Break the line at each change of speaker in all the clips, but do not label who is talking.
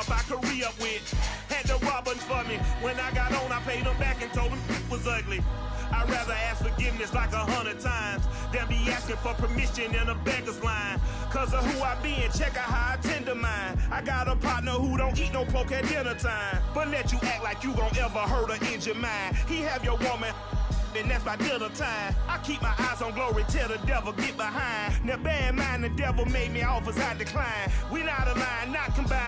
up, I could re-up with. Had to rob one for me. When I got on, I paid him back and told him it was ugly. I'd rather ask forgiveness like 100 times than be asking for permission in a beggar's line. Cause of who I be and check out how I tend to mine. I got a partner who don't eat no pork at dinner time, but let you act like you gon' ever hurt or injure mine. He have your woman, and that's by dinner time. I keep my eyes on glory till the devil get behind. Now bear in mind the devil made me offers I decline. We not aligned, not combined.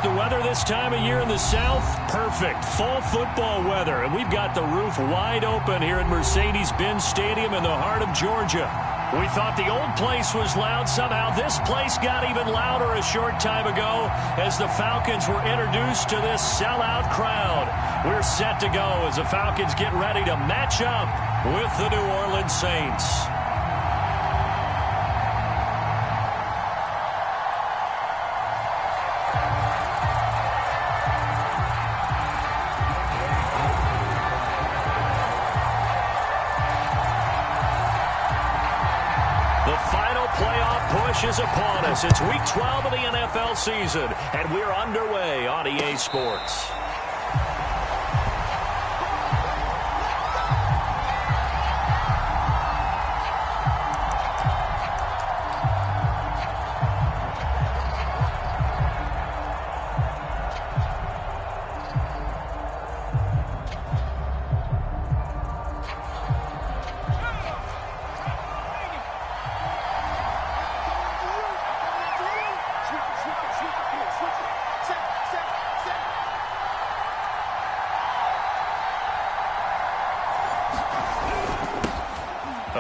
The weather this time of year in the South, perfect. Fall football weather. And we've got the roof wide open here at Mercedes-Benz Stadium in the heart of Georgia. We thought the old place was loud. Somehow this place got even louder a short time ago as the Falcons were introduced to this sellout crowd. We're set to go as the Falcons get ready to match up with the New Orleans Saints. Is upon us. It's week 12 of the NFL season, and we're underway on EA Sports.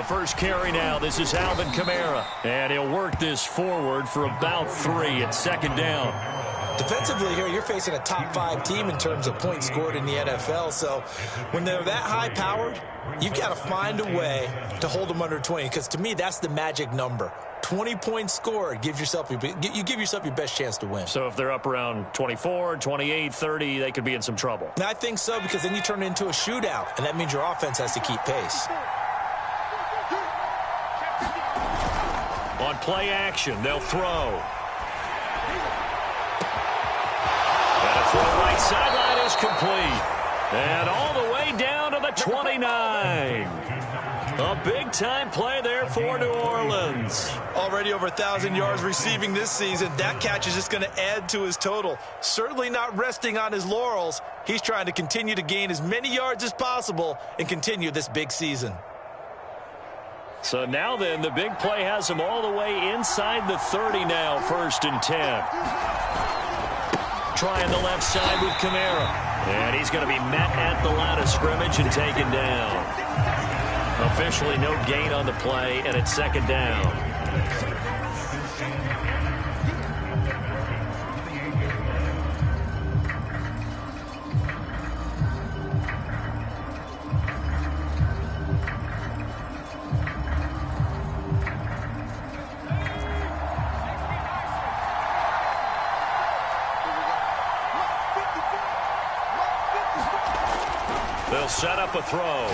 First carry now. This is Alvin Kamara. And he'll work this forward for about 3 at second down.
Defensively here, you're facing a top 5 team in terms of points scored in the NFL. So when they're that high-powered, you've got to find a way to hold them under 20. Because to me, that's the magic number. 20 points scored, you give yourself your best chance to win.
So if they're up around 24, 28, 30, they could be in some trouble.
And I think so, because then you turn it into a shootout, and that means your offense has to keep pace.
On play action, they'll throw. And a throw right sideline is complete. And all the way down to the 29. A big-time play there for New Orleans.
Already over 1,000 yards receiving this season. That catch is just going to add to his total. Certainly not resting on his laurels. He's trying to continue to gain as many yards as possible and continue this big season.
So now then, the big play has him all the way inside the 30 now, 1st and 10. Trying the left side with Kamara. And he's going to be met at the line of scrimmage and taken down. Officially no gain on the play, and it's second down. They'll set up a throw.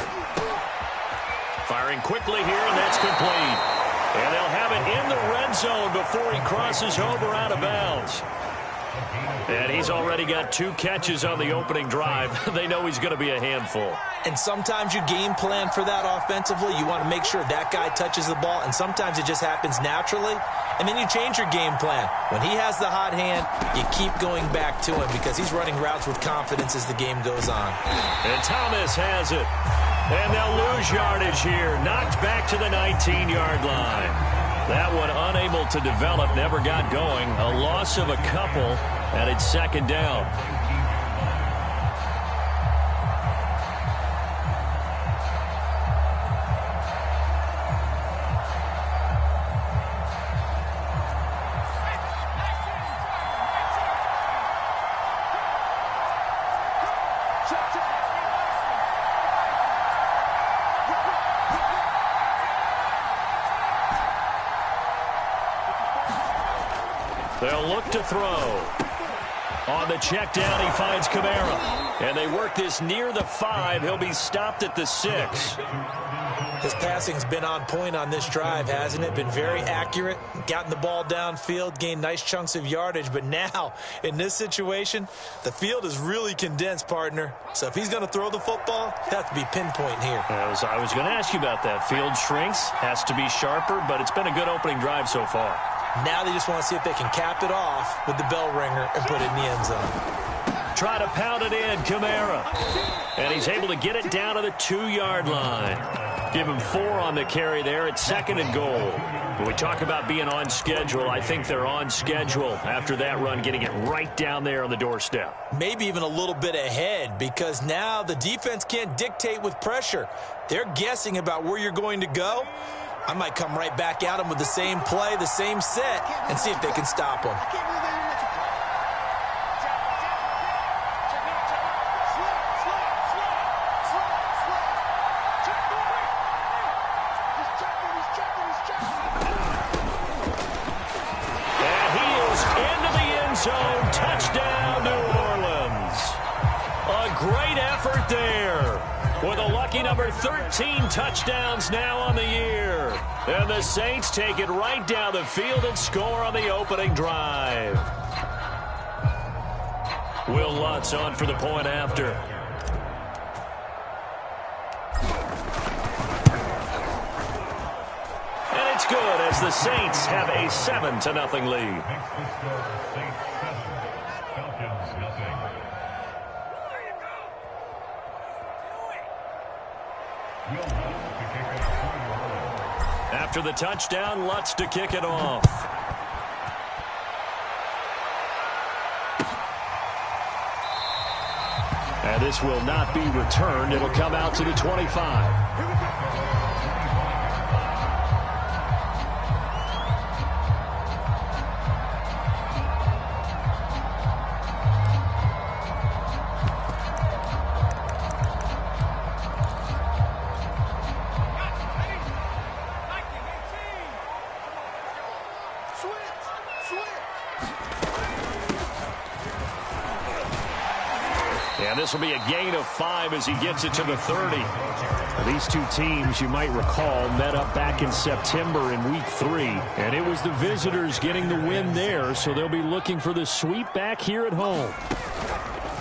Firing quickly here, and that's complete. And they'll have it in the red zone before he crosses over out of bounds. And he's already got 2 catches on the opening drive. They know he's going to be a handful.
And sometimes you game plan for that offensively. You want to make sure that guy touches the ball, and sometimes it just happens naturally. And then you change your game plan. When he has the hot hand, you keep going back to him because he's running routes with confidence as the game goes on.
And Thomas has it. And they'll lose yardage here. Knocked back to the 19-yard line. That one unable to develop, never got going. A loss of a couple, and it's second down. They'll look to throw. On the check down, he finds Kamara. And they work this near the 5. He'll be stopped at the 6.
His passing's been on point on this drive, hasn't it? Been very accurate, gotten the ball downfield, gained nice chunks of yardage. But now, in this situation, the field is really condensed, partner. So if he's going to throw the football, it has to be pinpoint here.
I was going to ask you about that. Field shrinks, has to be sharper, but it's been a good opening drive so far.
Now they just want to see if they can cap it off with the bell ringer and put it in the end zone.
Try to pound it in, Kamara. And he's able to get it down to the 2-yard line. Give him 4 on the carry there at 2nd and goal. When we talk about being on schedule, I think they're on schedule after that run, getting it right down there on the doorstep.
Maybe even a little bit ahead, because now the defense can't dictate with pressure. They're guessing about where you're going to go. I might come right back at them with the same play, the same set, and see if they can stop them.
Zone, touchdown, New Orleans. A great effort there with a lucky number 13 touchdowns now on the year. And the Saints take it right down the field and score on the opening drive. Will Lutz on for the point after. And it's good as the Saints have a 7-0 lead. After the touchdown, Lutz to kick it off. And this will not be returned. It'll come out to the 25. This will be a gain of 5 as he gets it to the 30. These two teams, you might recall, met up back in September in Week 3. And it was the visitors getting the win there, so they'll be looking for the sweep back here at home.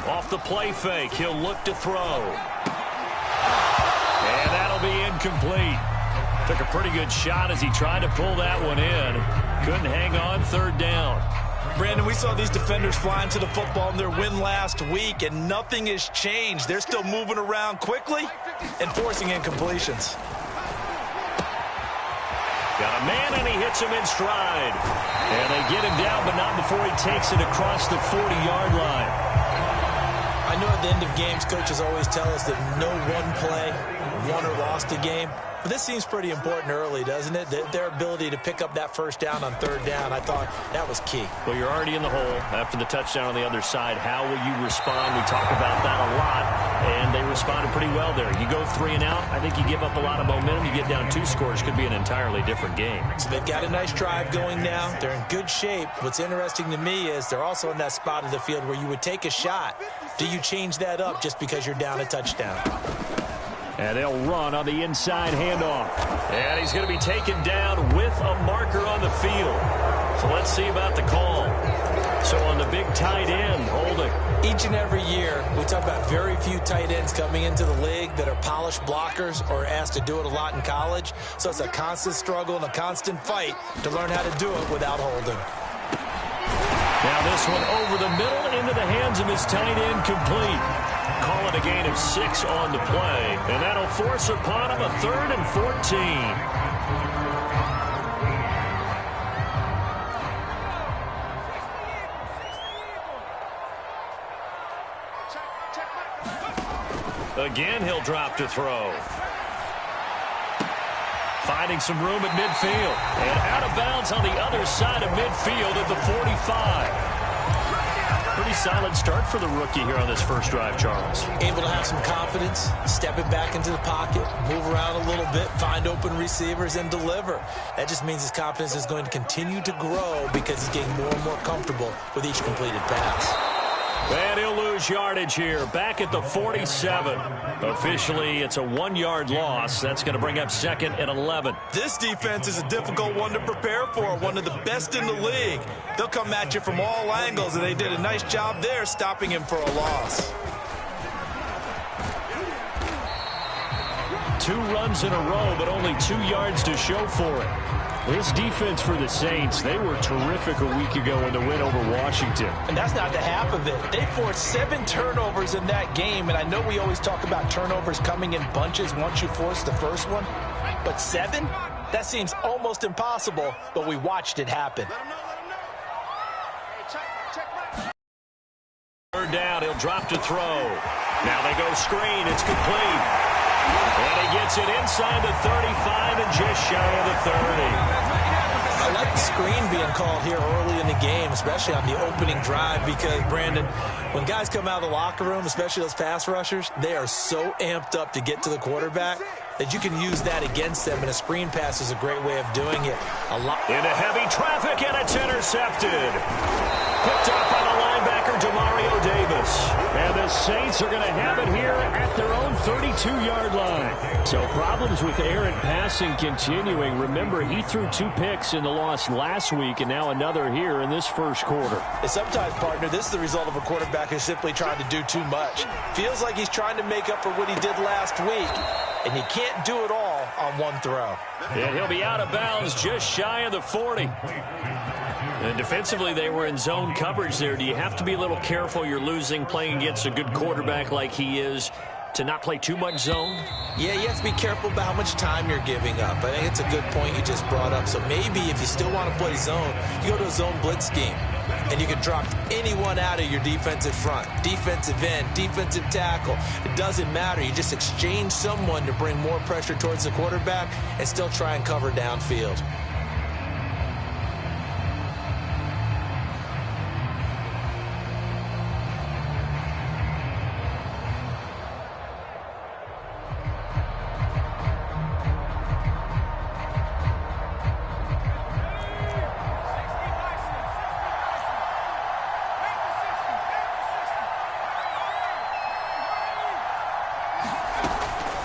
Off the play fake, he'll look to throw. And that'll be incomplete. Took a pretty good shot as he tried to pull that one in. Couldn't hang on, 3rd down.
Brandon, we saw these defenders flying to the football in their win last week, and nothing has changed. They're still moving around quickly and forcing incompletions.
Got a man, and he hits him in stride. And they get him down, but not before he takes it across the 40-yard line.
I know at the end of games, coaches always tell us that no one play won or lost a game. But this seems pretty important early, doesn't it? Their ability to pick up that 1st down on 3rd down, I thought that was key.
Well, you're already in the hole after the touchdown on the other side. How will you respond? We talk about that a lot, and they responded pretty well there. You go 3 and out, I think you give up a lot of momentum. You get down 2 scores, could be an entirely different game.
So they've got a nice drive going now. They're in good shape. What's interesting to me is they're also in that spot of the field where you would take a shot. Do you change that up just because you're down a touchdown?
And they'll run on the inside handoff. And he's going to be taken down with a marker on the field. So let's see about the call. So on the big tight end, holding.
Each and every year, we talk about very few tight ends coming into the league that are polished blockers or asked to do it a lot in college. So it's a constant struggle and a constant fight to learn how to do it without holding.
Now this one over the middle into the hands of his tight end, complete. Call it a gain of 6 on the play, and that'll force upon him a 3rd and 14. Again, he'll drop to throw. Finding some room at midfield. And out of bounds on the other side of midfield at the 45. Pretty solid start for the rookie here on this first drive, Charles.
Able to have some confidence, stepping back into the pocket, move around a little bit, find open receivers, and deliver. That just means his confidence is going to continue to grow because he's getting more and more comfortable with each completed pass.
And he'll lose yardage here, back at the 47. Officially, it's a 1-yard loss. That's going to bring up 2nd and 11.
This defense is a difficult one to prepare for, one of the best in the league. They'll come at you from all angles, and they did a nice job there stopping him for a loss.
2 runs in a row, but only 2 yards to show for it. This defense for the Saints, they were terrific a week ago in the win over Washington.
And that's not the half of it. They forced 7 turnovers in that game, and I know we always talk about turnovers coming in bunches once you force the first one, but 7? That seems almost impossible, but we watched it happen.
Third down, he'll drop to throw. Now they go screen, it's complete. And he gets it inside the 35 and just shy of the 30.
I like the screen being called here early in the game, especially on the opening drive, because, Brandon, when guys come out of the locker room, especially those pass rushers, they are so amped up to get to the quarterback that you can use that against them, and a screen pass is a great way of doing it.
Into heavy traffic, and it's intercepted. Picked up by the linebacker, Demario Davis. And the Saints are going to have it here at their own 32-yard line. So problems with errant passing continuing. Remember, he threw 2 picks in the loss last week, and now another here in this first quarter.
And sometimes, partner, this is the result of a quarterback who's simply trying to do too much. Feels like he's trying to make up for what he did last week, and you can't do it all on one throw.
And he'll be out of bounds just shy of the 40. And defensively, they were in zone coverage there. Do you have to be a little careful? You're losing, playing against a good quarterback like he is, to not play too much zone?
Yeah, you have to be careful about how much time you're giving up. I think it's a good point you just brought up. So maybe if you still want to play zone, you go to a zone blitz scheme, and you can drop anyone out of your defensive front, defensive end, defensive tackle. It doesn't matter. You just exchange someone to bring more pressure towards the quarterback and still try and cover downfield.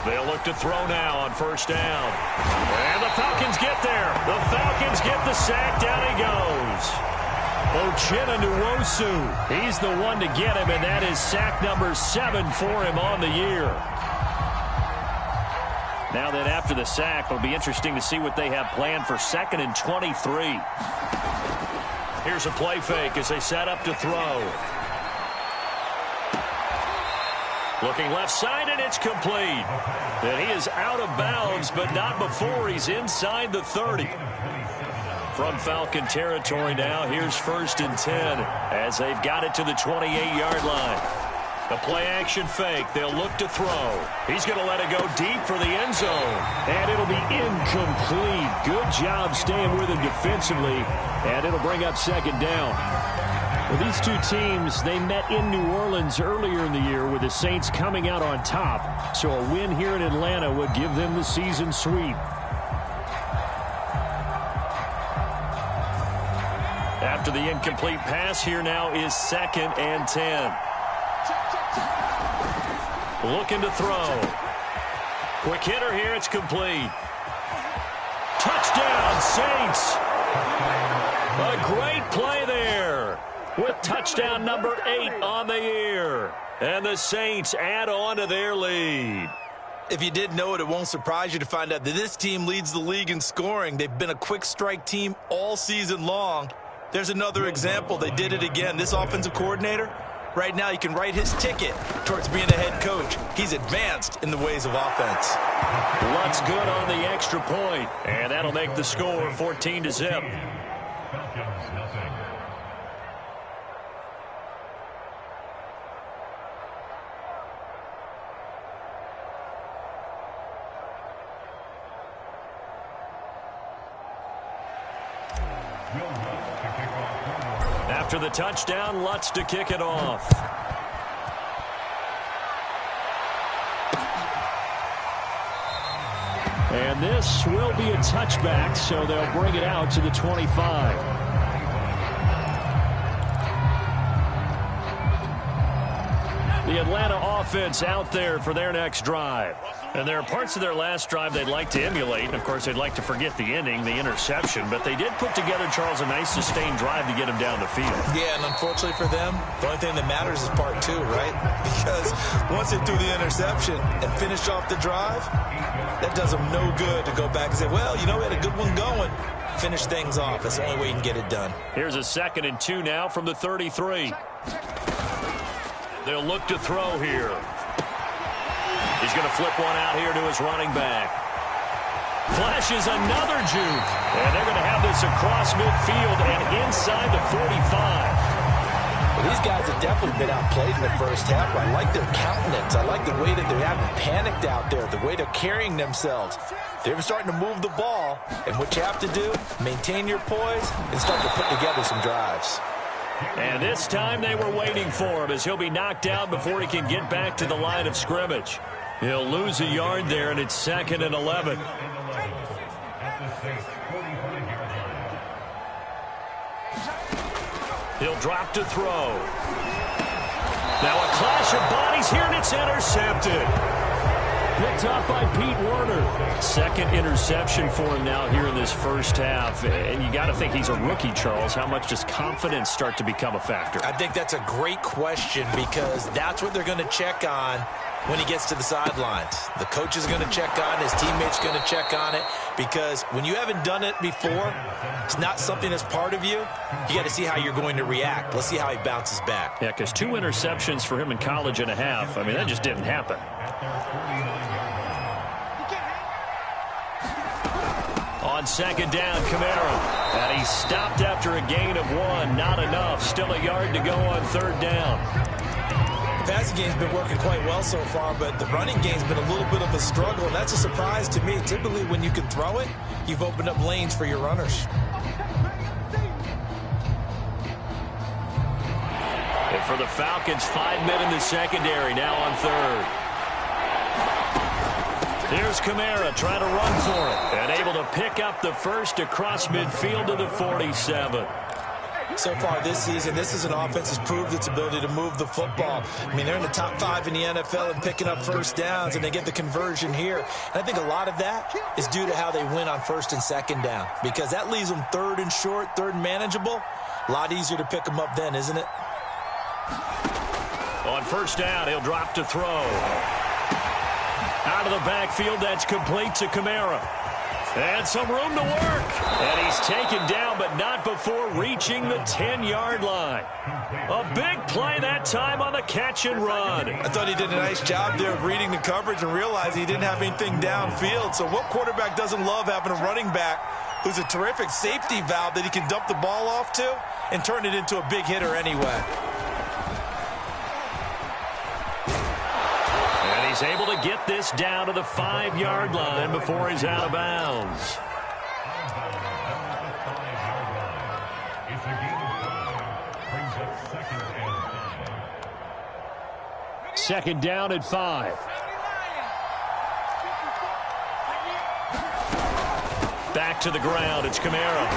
They'll look to throw now on first down. And the Falcons get there. The Falcons get the sack. Down he goes. Uchenna Nwosu. He's the one to get him, and that is sack number 7 for him on the year. Now then, after the sack, it'll be interesting to see what they have planned for 2nd and 23. Here's a play fake as they set up to throw. Looking left side, and it's complete. And he is out of bounds, but not before he's inside the 30. From Falcon territory now, here's 1st and 10 as they've got it to the 28-yard line. The play-action fake. They'll look to throw. He's going to let it go deep for the end zone. And it'll be incomplete. Good job staying with him defensively. And it'll bring up 2nd down. Well, these two teams, they met in New Orleans earlier in the year with the Saints coming out on top. So a win here in Atlanta would give them the season sweep. After the incomplete pass, here now is 2nd and 10. Looking to throw. Quick hitter here, it's complete. Touchdown, Saints. A great play there, with touchdown number 8 on the year. And the Saints add on to their lead.
If you didn't know it, it won't surprise you to find out that this team leads the league in scoring. They've been a quick strike team all season long. There's another example. They did it again. This offensive coordinator, right now, you can write his ticket towards being a head coach. He's advanced in the ways of offense.
Looks good on the extra point, and that'll make the score 14-0. After the touchdown, Lutz to kick it off. And this will be a touchback, so they'll bring it out to the 25. The Atlanta offense out there for their next drive. And there are parts of their last drive they'd like to emulate. And, of course, they'd like to forget the ending, the interception. But they did put together, Charles, a nice sustained drive to get him down the field.
Yeah, and unfortunately for them, the only thing that matters is part two, right? Because once they threw the interception and finished off the drive, that does them no good to go back and say, well, you know, we had a good one going. Finish things off. That's the only way you can get it done.
Here's a 2nd and 2 now from the 33. They'll look to throw here. He's going to flip one out here to his running back. Flashes another juke. And they're going to have this across midfield and inside the 45.
Well, these guys have definitely been outplayed in the first half. I like their countenance. I like the way that they haven't panicked out there, the way they're carrying themselves. They're starting to move the ball. And what you have to do, maintain your poise and start to put together some drives.
And this time they were waiting for him as he'll be knocked out before he can get back to the line of scrimmage. He'll lose a yard there, and it's 2nd and 11. He'll drop to throw. Now a clash of bodies here, and it's intercepted. Picked up by Pete Werner. 2nd interception for him now here in this first half. And you got to think he's a rookie, Charles. How much does confidence start to become a factor?
I think that's a great question because that's what they're going to check on when he gets to the sidelines. The coach is going to check on it. His teammates are going to check on it because when you haven't done it before, it's not something that's part of you. You got to see how you're going to react. Let's see how he bounces back.
Yeah, because 2 interceptions for him in college and a half. I mean, that just didn't happen. On 2nd down, Kamara. And he stopped after a gain of 1. Not enough. Still a yard to go on 3rd down.
The passing game's been working quite well so far, but the running game's been a little bit of a struggle, and that's a surprise to me. Typically, when you can throw it, you've opened up lanes for your runners.
And for the Falcons, 5 men in the secondary, now on 3rd. Here's Kamara trying to run for it, and able to pick up the first across midfield to the 47.
So far this season, this is an offense that's proved its ability to move the football. I mean, they're in the top 5 in the NFL and picking up first downs, and they get the conversion here. And I think a lot of that is due to how they win on 1st and 2nd down, because that leaves them 3rd and short, 3rd and manageable. A lot easier to pick them up then, isn't it?
On 1st down, he'll drop to throw. Out of the backfield, that's complete to Kamara. And some room to work. And he's taken down, but not before reaching the 10-yard line. A big play that time on the catch and run.
I thought he did a nice job there of reading the coverage and realizing he didn't have anything downfield. So what quarterback doesn't love having a running back who's a terrific safety valve that he can dump the ball off to and turn it into a big hitter anyway?
He's able to get this down to the 5-yard line before he's out of bounds. Second down at 5. Back to the ground. It's Kamara.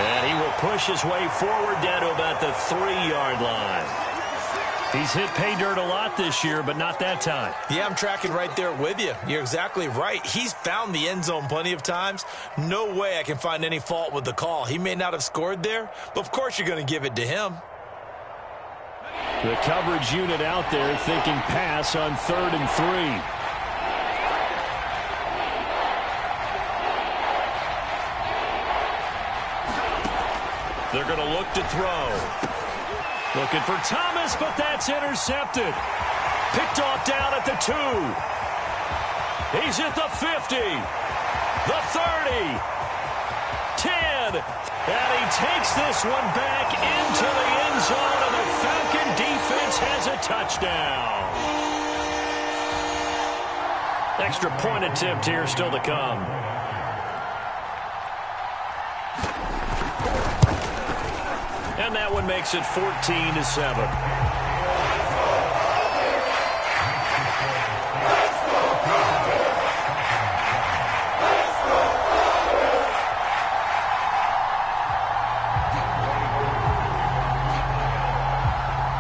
And he will push his way forward down to about the 3-yard line. He's hit pay dirt a lot this year, but not that time.
Yeah, I'm tracking right there with you. You're exactly right. He's found the end zone plenty of times. No way I can find any fault with the call. He may not have scored there, but of course you're going to give it to him.
The coverage unit out there thinking pass on 3rd and 3. They're going to look to throw. Looking for Thomas, but that's intercepted. Picked off down at the 2. He's at the 50. The 30. 10. And he takes this one back into the end zone, and the Falcon defense has a touchdown. Extra point attempt here still to come. And that one makes it 14-7.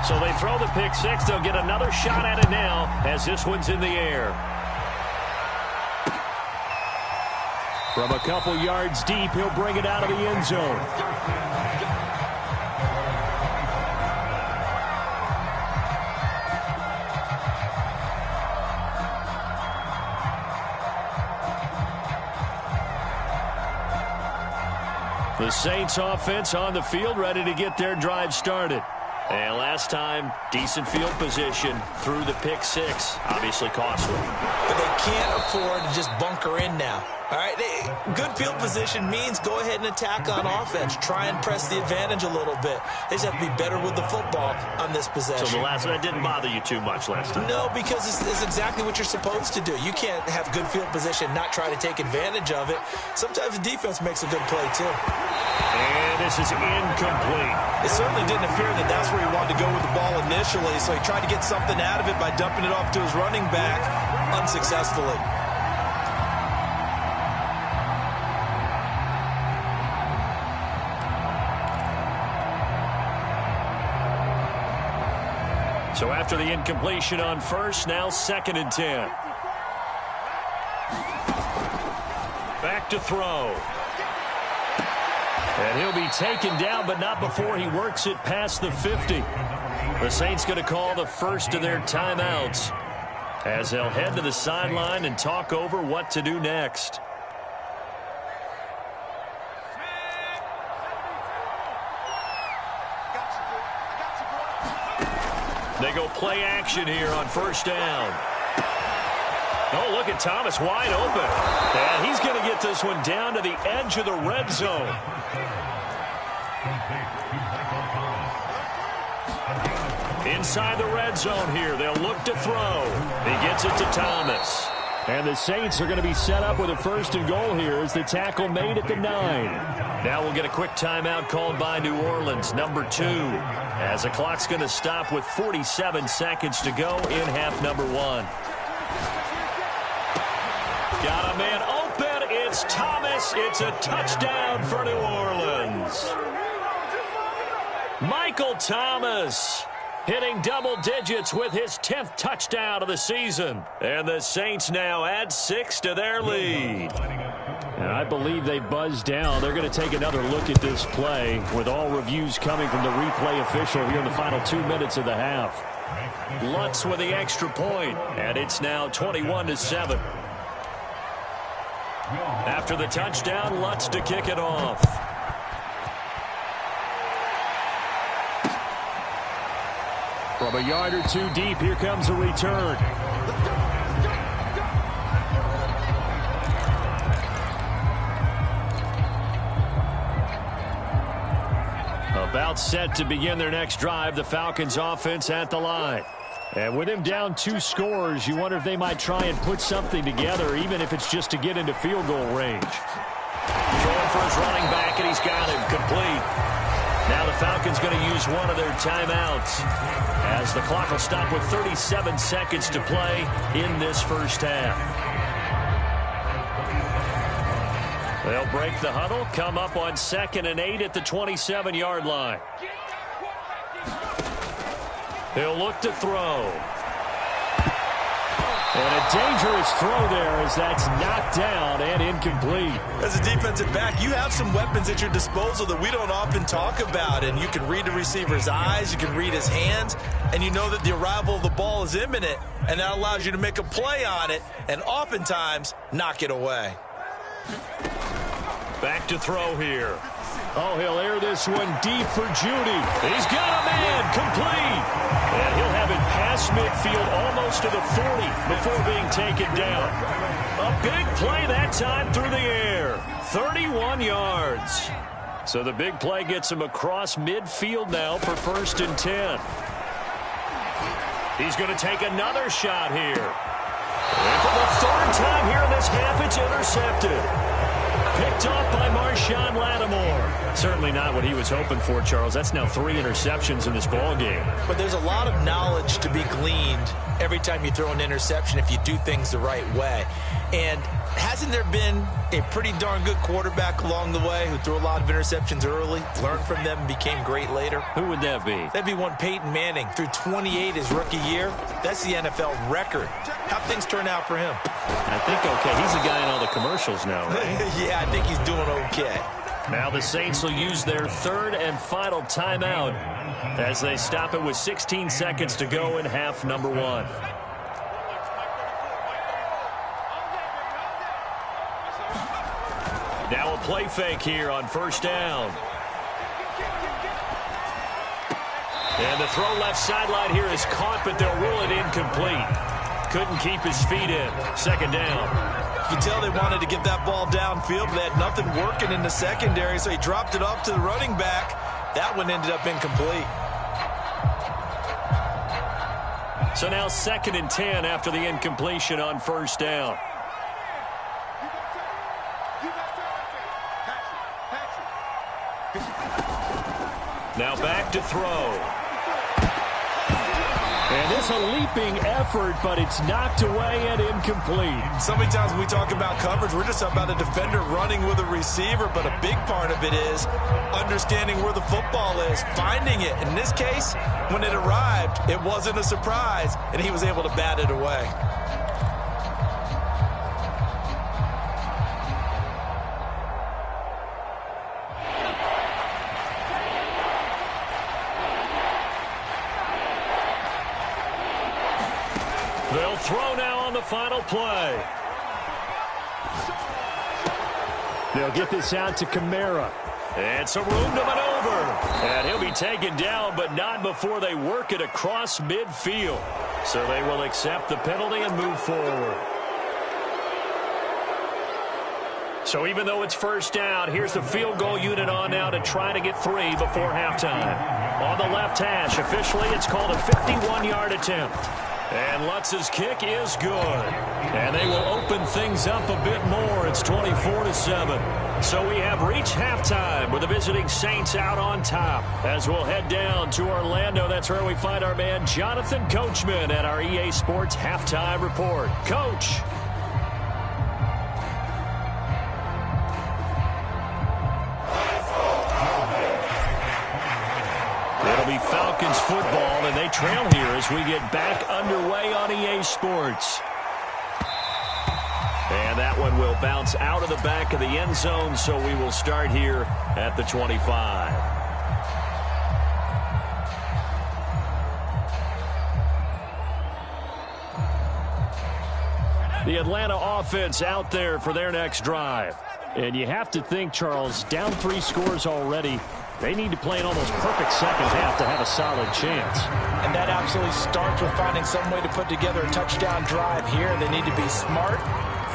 So they throw the pick six. They'll get another shot at it now as this one's in the air. From a couple yards deep, he'll bring it out of the end zone. The Saints offense on the field, ready to get their drive started. And last time, decent field position through the pick six. Obviously costly.
But they can't afford to just bunker in now. All right, good field position means go ahead and attack on offense. Try and press the advantage a little bit. They just have to be better with the football on this possession.
So that didn't bother you too much last time?
No, because it's exactly what you're supposed to do. You can't have good field position, not try to take advantage of it. Sometimes the defense makes a good play, too.
And this is incomplete.
It certainly didn't appear that that's where he wanted to go with the ball initially, so he tried to get something out of it by dumping it off to his running back unsuccessfully.
So after the incompletion on first, now 2nd and 10. Back to throw. And he'll be taken down, but not before he works it past the 50. The Saints going to call the first of their timeouts as they'll head to the sideline and talk over what to do next. They go play action here on first down. Oh, look at Thomas wide open. And he's going to get this one down to the edge of the red zone. Inside the red zone here. They'll look to throw. He gets it to Thomas. And the Saints are going to be set up with a 1st and goal here as the tackle made at the 9. Now we'll get a quick timeout called by New Orleans, number 2, as the clock's going to stop with 47 seconds to go in half number 1. Got a man open. It's Thomas. It's a touchdown for New Orleans. Michael Thomas hitting double digits with his 10th touchdown of the season. And the Saints now add 6 to their lead. And I believe they buzzed down. They're going to take another look at this play with all reviews coming from the replay official here in the final 2 minutes of the half. Lutz with the extra point, and it's now 21-7. After the touchdown, Lutz to kick it off. From a yard or two deep, here comes a return. About set to begin their next drive, the Falcons offense at the line. And with him down 2 scores, you wonder if they might try and put something together, even if it's just to get into field goal range. Throwing for his running back, and he's got him complete. Now the Falcons going to use one of their timeouts as the clock will stop with 37 seconds to play in this first half. They'll break the huddle, come up on 2nd and 8 at the 27-yard line. He'll look to throw. And a dangerous throw there as that's knocked down and incomplete.
As a defensive back, you have some weapons at your disposal that we don't often talk about. And you can read the receiver's eyes, you can read his hands, and you know that the arrival of the ball is imminent. And that allows you to make a play on it and oftentimes knock it away.
Back to throw here. Oh, he'll air this one deep for Judy. He's got a man complete. And he'll have it past midfield almost to the 40 before being taken down. A big play that time through the air. 31 yards. So the big play gets him across midfield now for 1st and 10. He's going to take another shot here. And for the 3rd time here in this half, it's intercepted. picked off by Marshawn Lattimore. Certainly not what he was hoping for, Charles. That's now 3 interceptions in this ball game.
But there's a lot of knowledge to be gleaned every time you throw an interception if you do things the right way. And hasn't there been a pretty darn good quarterback along the way who threw a lot of interceptions early, learned from them, and became great later?
Who would that be?
That'd be one Peyton Manning. Threw 28 his rookie year. That's the NFL record. How'd things turn out for him?
I think okay. He's the guy in all the commercials now, right?
Yeah, I think he's doing okay.
Now the Saints will use their 3rd and final timeout as they stop it with 16 seconds to go in half number 1. Now a play fake here on 1st down. And the throw left sideline here is caught, but they'll rule it incomplete. Couldn't keep his feet in. 2nd down.
You can tell they wanted to get that ball downfield, but they had nothing working in the secondary, so he dropped it off to the running back. That one ended up incomplete.
So now 2nd and 10 after the incompletion on 1st down. Now back to throw. And it's a leaping effort, but it's knocked away and incomplete.
So many times when we talk about coverage, we're just about a defender running with a receiver, but a big part of it is understanding where the football is, finding it. In this case, when it arrived, it wasn't a surprise, and he was able to bat it away.
They'll throw now on the final play. They'll get this out to Kamara. And some room to maneuver. And he'll be taken down, but not before they work it across midfield. So they will accept the penalty and move forward. So even though it's 1st down, here's the field goal unit on now to try to get 3 before halftime. On the left hash, officially it's called a 51-yard attempt. And Lutz's kick is good. And they will open things up a bit more. It's 24-7. So we have reached halftime with the visiting Saints out on top. As we'll head down to Orlando, that's where we find our man Jonathan Coachman at our EA Sports Halftime Report. Coach. It'll be Falcons football, and they trail here as we get back underway on EA Sports. And that one will bounce out of the back of the end zone, so we will start here at the 25. The Atlanta offense out there for their next drive. And you have to think, Charles, down 3 scores already. They need to play an almost perfect second half to have a solid chance.
And that absolutely starts with finding some way to put together a touchdown drive here. They need to be smart,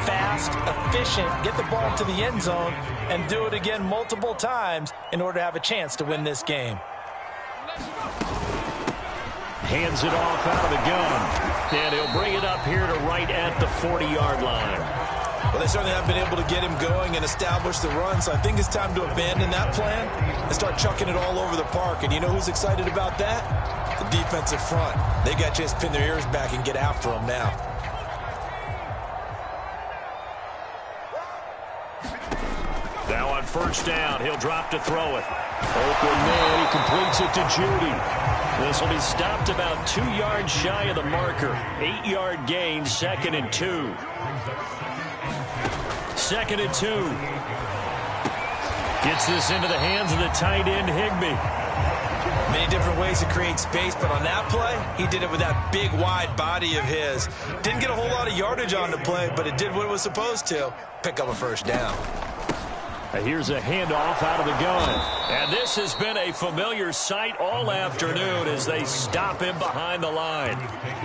fast, efficient, get the ball to the end zone, and do it again multiple times in order to have a chance to win this game.
Hands it off out of the gun. And he'll bring it up here to right at the 40-yard line.
Well, they certainly have been able to get him going and establish the run, so I think it's time to abandon that plan and start chucking it all over the park. And you know who's excited about that? The defensive front. They got to just pin their ears back and get after him now.
Now on 1st down, he'll drop to throw it. Open man, he completes it to Judy. This will be stopped about 2 yards shy of the marker. 8-yard gain, 2nd and 2. 2nd and 2. Gets this into the hands of the tight end, Higbee.
Many different ways to create space, but on that play, he did it with that big, wide body of his. Didn't get a whole lot of yardage on the play, but it did what it was supposed to. Pick up a 1st down.
Here's a handoff out of the gun. And this has been a familiar sight all afternoon as they stop him behind the line.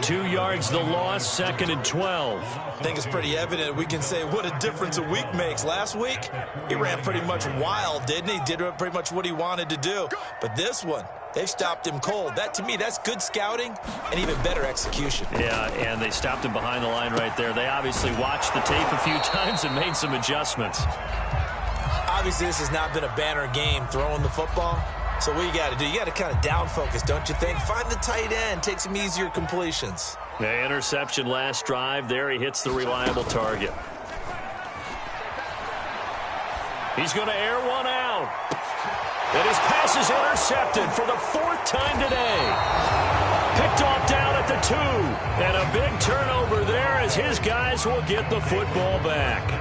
2 yards the loss, 2nd and 12.
I think it's pretty evident. We can say what a difference a week makes. Last week, he ran pretty much wild, didn't he? Did pretty much what he wanted to do. But this one, they've stopped him cold. That, to me, that's good scouting and even better execution.
Yeah, and they stopped him behind the line right there. They obviously watched the tape a few times and made some adjustments.
Obviously, this has not been a banner game throwing the football. So what you got to do, you got to kind of down focus, don't you think? Find the tight end, take some easier completions.
The interception last drive. There he hits the reliable target. He's going to air one out. And his pass is intercepted for the 4th time today. Picked off down at the 2. And a big turnover there as his guys will get the football back.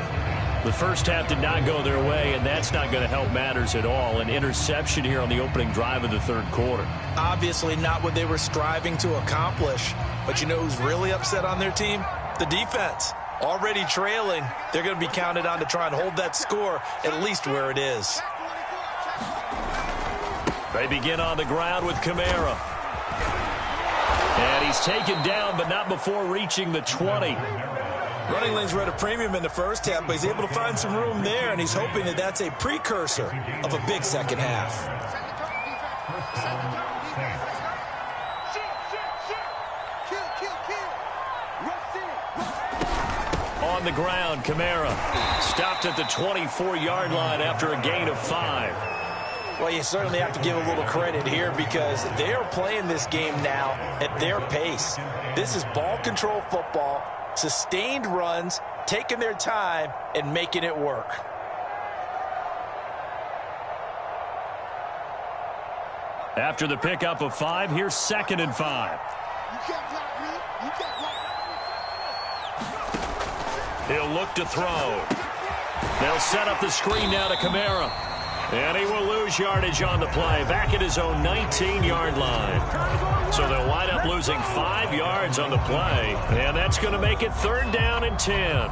The first half did not go their way, and that's not going to help matters at all. An interception here on the opening drive of the 3rd quarter.
Obviously not what they were striving to accomplish. But you know who's really upset on their team? The defense. Already trailing, they're going to be counted on to try and hold that score at least where it is.
They begin on the ground with Kamara. And he's taken down, but not before reaching the 20.
Running lanes were at a premium in the first half, but he's able to find some room there, and he's hoping that that's a precursor of a big second half.
On the ground, Kamara stopped at the 24-yard line after a gain of 5.
Well, you certainly have to give a little credit here because they are playing this game now at their pace. This is ball control football, sustained runs, taking their time, and making it work.
After the pickup of 5, here's 2nd and 5. He'll look to throw. They'll set up the screen now to Kamara. And he will lose yardage on the play, back at his own 19-yard line. So they'll wind up losing 5 yards on the play, and that's going to make it 3rd down and 10.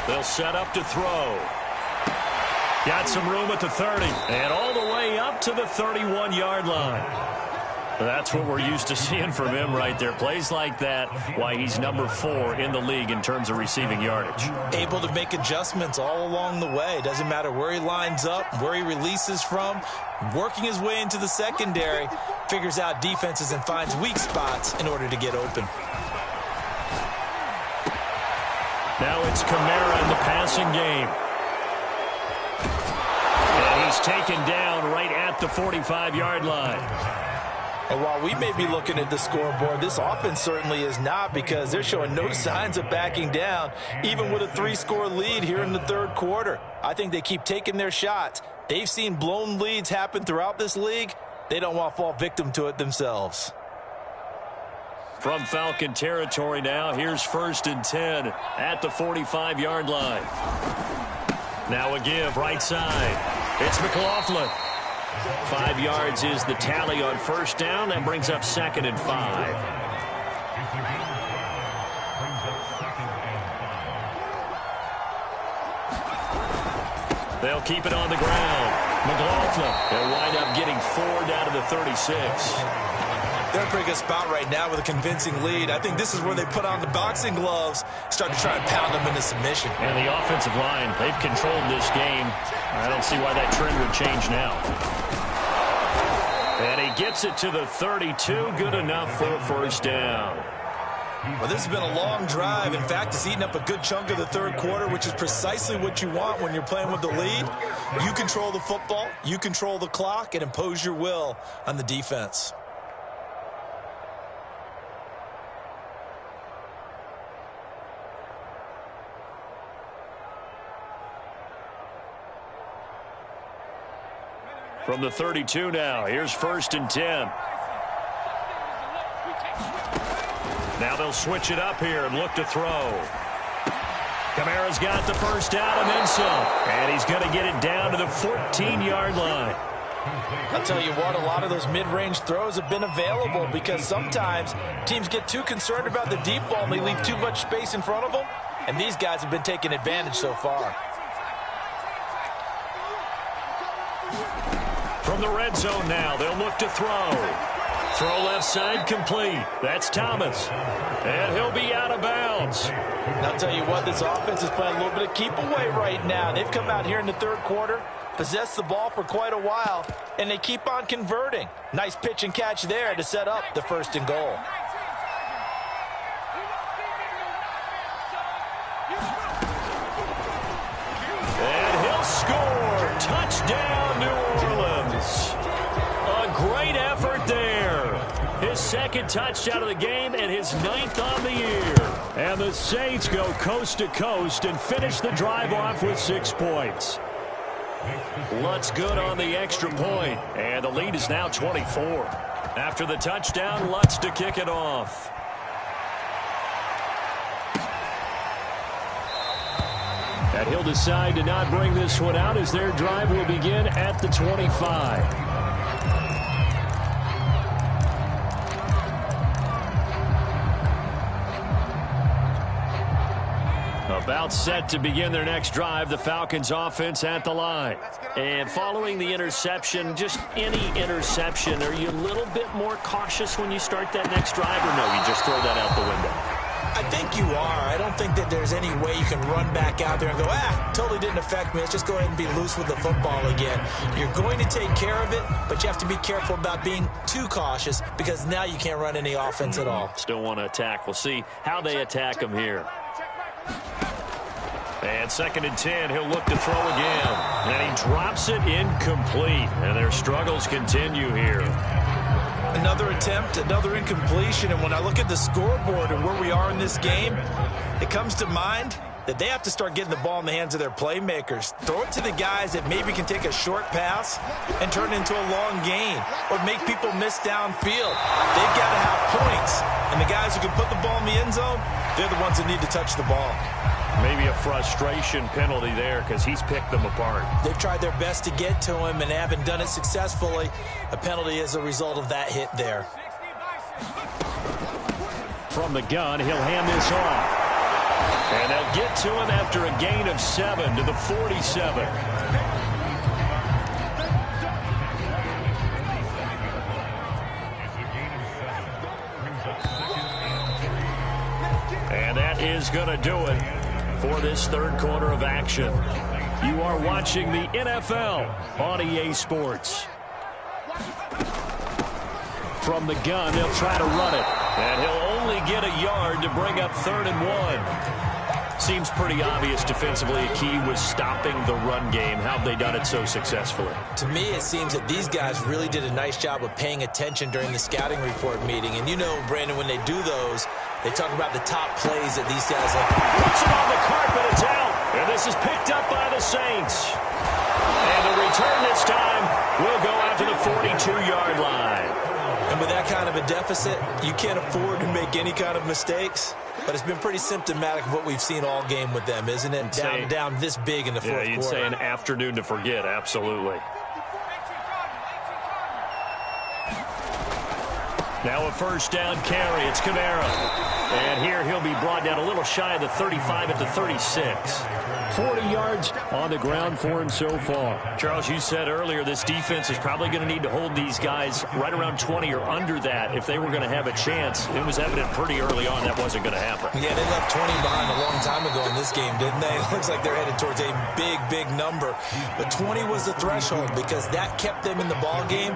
They'll set up to throw. Got some room at the 30, and all the way up to the 31-yard line. That's what we're used to seeing from him right there. Plays like that, why he's number 4 in the league in terms of receiving yardage.
Able to make adjustments all along the way. Doesn't matter where he lines up, where he releases from. Working his way into the secondary, figures out defenses and finds weak spots in order to get open.
Now it's Kamara in the passing game. And he's taken down right at the 45-yard line.
And while we may be looking at the scoreboard, this offense certainly is not, because they're showing no signs of backing down, even with a 3-score lead here in the 3rd quarter. I think they keep taking their shots. They've seen blown leads happen throughout this league. They don't want to fall victim to it themselves.
From Falcon territory now, here's 1st and 10 at the 45-yard line. Now a give right side. It's McLaughlin. 5 yards is the tally on 1st down. That brings up 2nd and 5. They'll keep it on the ground. McLaughlin will wind up getting 4 down to the 36.
They're in a pretty good spot right now with a convincing lead. I think this is where they put on the boxing gloves, start to try and pound them into submission.
And the offensive line, they've controlled this game. I don't see why that trend would change now. And he gets it to the 32. Good enough for a 1st down.
Well, this has been a long drive. In fact, it's eaten up a good chunk of the 3rd quarter, which is precisely what you want when you're playing with the lead. You control the football, you control the clock, and impose your will on the defense.
From the 32 now, here's 1st and 10. Now they'll switch it up here and look to throw. Kamara's got the 1st down and then some. And he's going to get it down to the 14-yard line.
I'll tell you what, a lot of those mid-range throws have been available because sometimes teams get too concerned about the deep ball and they leave too much space in front of them. And these guys have been taking advantage so far.
From the red zone now, they'll look to throw. Throw left side complete. That's Thomas. And he'll be out of bounds.
And I'll tell you what, this offense is playing a little bit of keep away right now. They've come out here in the 3rd quarter. possessed the ball for quite a while, and they keep on converting. Nice pitch and catch there to set up the 1st and goal.
And he'll score. Touchdown, New Orleans. A great effort there. His 2nd touchdown of the game and his 9th on the year. And the Saints go coast to coast and finish the drive off with 6 points. Lutz good on the extra point, and the lead is now 24. After the touchdown, Lutz to kick it off. And he'll decide to not bring this one out as their drive will begin at the 25. About set to begin their next drive, the Falcons offense at the line. And following the interception, just any interception, are you a little bit more cautious when you start that next drive, or no, you just throw that out the window?
I think you are. I don't think that there's any way you can run back out there and go, totally didn't affect me. Let's just go ahead and be loose with the football again. You're going to take care of it, but you have to be careful about being too cautious because now you can't run any offense at all.
Still want to attack. We'll see how they attack them here. And 2nd and 10, he'll look to throw again. And he drops it incomplete. And their struggles continue here.
Another attempt, another incompletion. And when I look at the scoreboard and where we are in this game, it comes to mind that they have to start getting the ball in the hands of their playmakers. Throw it to the guys that maybe can take a short pass and turn it into a long gain or make people miss downfield. They've got to have points. And the guys who can put the ball in the end zone, they're the ones that need to touch the ball.
Maybe a frustration penalty there because he's picked them apart.
They've tried their best to get to him and haven't done it successfully. A penalty as a result of that hit there.
From the gun, he'll hand this off. And they'll get to him after a gain of 7 to the 47. And that is going to do it for this 3rd quarter of action. You are watching the NFL on EA Sports. From the gun, they'll try to run it. And he'll only get a yard to bring up 3rd and 1. Seems pretty obvious defensively a key was stopping the run game. How have they done it so successfully?
To me, it seems that these guys really did a nice job of paying attention during the scouting report meeting. And you know, Brandon, when they do those, they talk about the top plays that these guys like.
Puts it on the carpet, it's out. And this is picked up by the Saints. And the return this time will go out to the 42-yard line.
And with that kind of a deficit, you can't afford to make any kind of mistakes. But it's been pretty symptomatic of what we've seen all game with them, isn't it? Down this big in the fourth quarter.
Yeah, you'd say an afternoon to forget, absolutely. Now a 1st down carry. It's Kamara. And here he'll be brought down a little shy of the 35 at the 36. 40 yards on the ground for him so far. Charles, you said earlier this defense is probably going to need to hold these guys right around 20 or under that if they were going to have a chance. It was evident pretty early on that wasn't going to happen.
Yeah, they left 20 behind a long time ago in this game, didn't they? It looks like they're headed towards a big number. But 20 was the threshold because that kept them in the ball game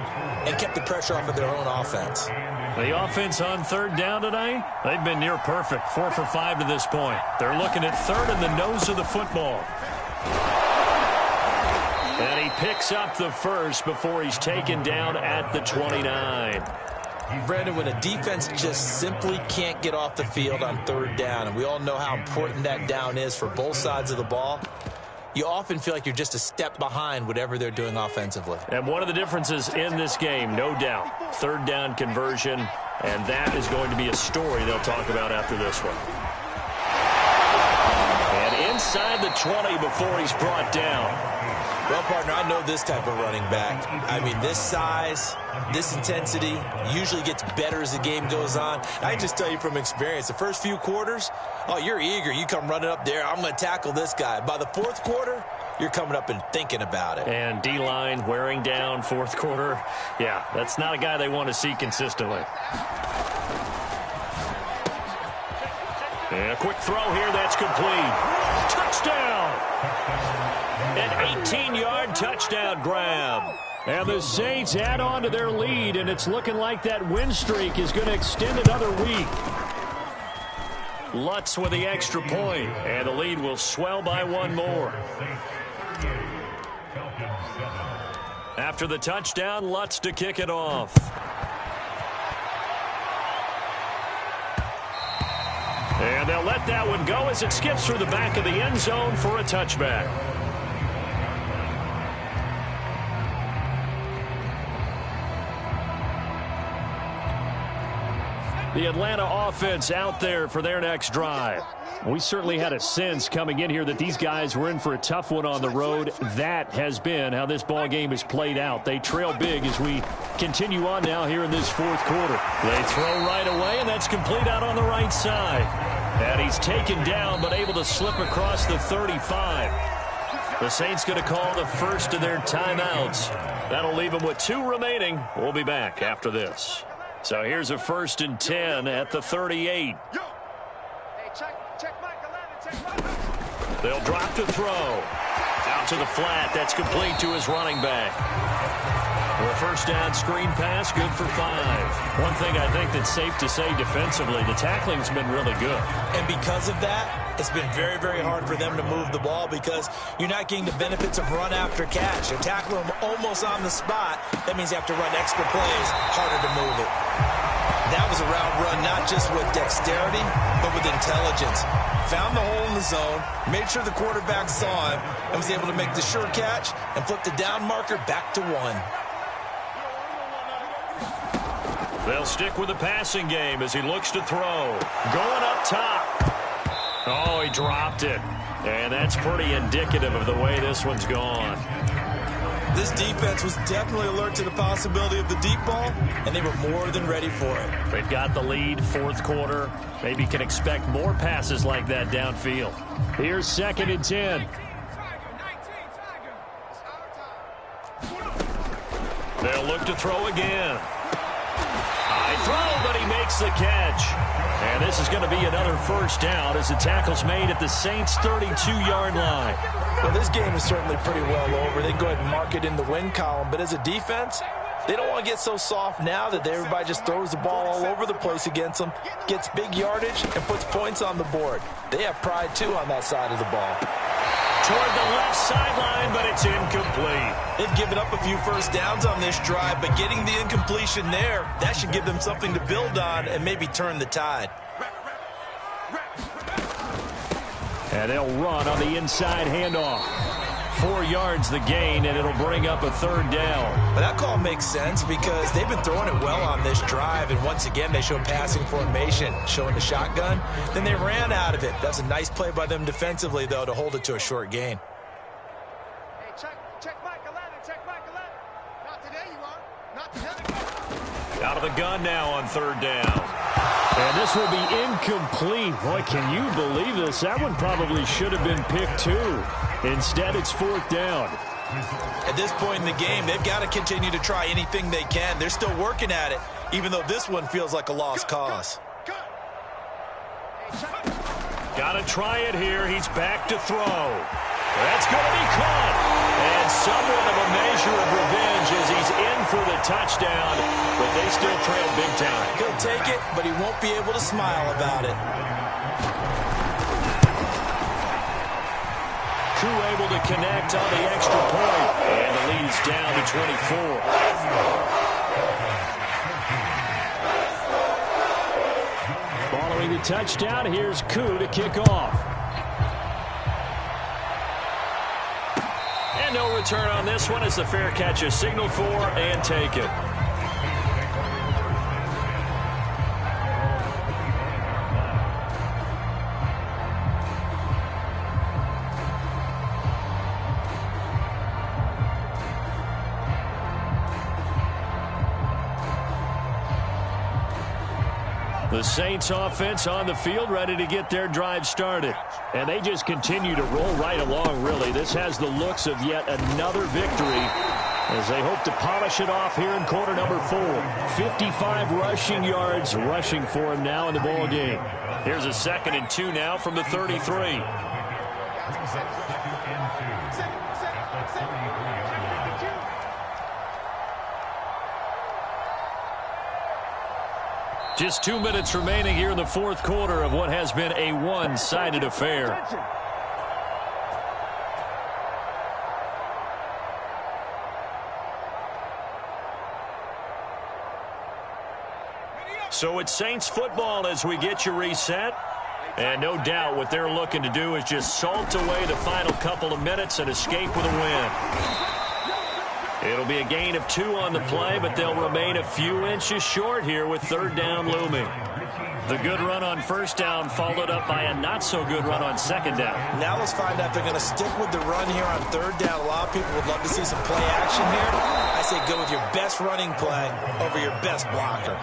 and kept the pressure off of their own offense.
The offense on 3rd down tonight, they've been near perfect, 4 for 5 to this point. They're looking at 3rd in the nose of the football. And he picks up the 1st before he's taken down at the 29.
Brandon, when a defense just simply can't get off the field on 3rd down, and we all know how important that down is for both sides of the ball, you often feel like you're just a step behind whatever they're doing offensively.
And one of the differences in this game, no doubt, 3rd down conversion, and that is going to be a story they'll talk about after this one. And inside the 20 before he's brought down.
Well, partner, I know this type of running back. I mean, this size, this intensity usually gets better as the game goes on. I can just tell you from experience, the first few quarters, oh, you're eager. You come running up there, I'm going to tackle this guy. By the 4th quarter, you're coming up and thinking about it.
And D-line wearing down 4th quarter. Yeah, that's not a guy they want to see consistently. And a quick throw here, that's complete. Touchdown! An 18-yard touchdown grab. And the Saints add on to their lead, and it's looking like that win streak is going to extend another week. Lutz with the extra point, and the lead will swell by one more. After the touchdown, Lutz to kick it off. And they'll let that one go as it skips through the back of the end zone for a touchback. The Atlanta offense out there for their next drive. We certainly had a sense coming in here that these guys were in for a tough one on the road. That has been how this ball game is played out. They trail big as we continue on now here in this fourth quarter. They throw right away, and that's complete out on the right side. And he's taken down but able to slip across the 35. The Saints going to call the first of their timeouts. That'll leave them with 2 remaining. We'll be back after this. So here's a 1st and 10 at the 38. They'll drop to throw. Out to the flat. That's complete to his running back. For a first down screen pass, good for 5. One thing I think that's safe to say defensively, the tackling's been really good. And because of that, it's been very, very hard for them to move the ball because you're not getting the benefits of run after catch. You tackle them almost on the spot. That means you have to run extra plays, harder to move it. That was a route run not just with dexterity, but with intelligence. Found the hole in the zone, made sure the quarterback saw him, and was able to make the sure catch and flip the down marker back to 1. They'll stick with the passing game as he looks to throw. Going up top. Oh, he dropped it. And that's pretty indicative of the way this one's gone.
This defense was definitely alert to the possibility of the deep ball, and they were more than ready for it.
They've got the lead, fourth quarter. Maybe can expect more passes like that downfield. Here's 2nd and 10. They'll look to throw again. High throw, but he makes the catch. And this is going to be another first down as the tackle's made at the Saints' 32-yard line.
Well, this game is certainly pretty well over. They can go ahead and mark it in the win column. But as a defense, they don't want to get so soft now that everybody just throws the ball all over the place against them, gets big yardage, and puts points on the board. They have pride, too, on that side of the ball.
Toward the left sideline, but it's incomplete.
They've given up a few first downs on this drive, but getting the incompletion there, that should give them something to build on and maybe turn the tide.
And they'll run on the inside handoff. 4 yards the gain, and it'll bring up a 3rd down.
But that call makes sense because they've been throwing it well on this drive, and once again they show passing formation, showing the shotgun. Then they ran out of it. That's a nice play by them defensively, though, to hold it to a short gain.
Hey, check Michael Allen, check Michael Allen. Not today, you are. Not today.
Out of the gun now on 3rd down. And this will be incomplete. Boy, can you believe this? That one probably should have been picked too. Instead, it's 4th down.
At this point in the game, they've got to continue to try anything they can. They're still working at it, even though this one feels like a lost cause.
Got to try it here. He's back to throw. That's going to be caught. And somewhat of a measure of revenge as he's in for the touchdown, but they still trail big time.
He'll take it, but he won't be able to smile about it.
Crew able to connect on the extra point, and the lead's down to 24. Following the touchdown, here's Koo to kick off. And no return on this one as the fair catch is signaled for and taken. The Saints offense on the field ready to get their drive started. And they just continue to roll right along, really. This has the looks of yet another victory. as they hope to polish it off here in quarter number 4. 55 rushing yards rushing for him now in the ball game. Here's a 2nd and 2 now from the 33. Just 2 minutes remaining here in the 4th quarter of what has been a one-sided affair. So it's Saints football as we get you reset. And no doubt what they're looking to do is just salt away the final couple of minutes and escape with a win. It'll be a gain of 2 on the play, but they'll remain a few inches short here with 3rd down looming. The good run on 1st down followed up by a not-so-good run on 2nd down.
Now let's find out if they're going to stick with the run here on 3rd down. A lot of people would love to see some play action here. I say go with your best running play over your best blocker.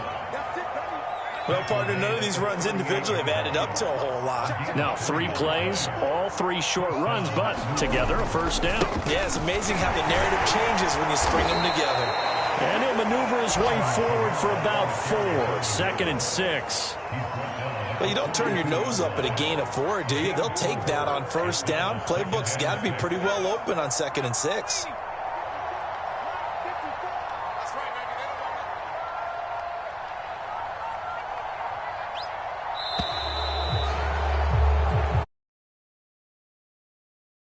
Well, partner, none of these runs individually have added up to a whole lot.
Now 3 plays, all 3 short runs, but together a 1st down.
Yeah, it's amazing how the narrative changes when you string them together.
And he'll maneuver his way forward for about 4. 2nd and 6.
Well, you don't turn your nose up at a gain of 4, do you? They'll take that on 1st down. Playbook's got to be pretty well open on 2nd and 6.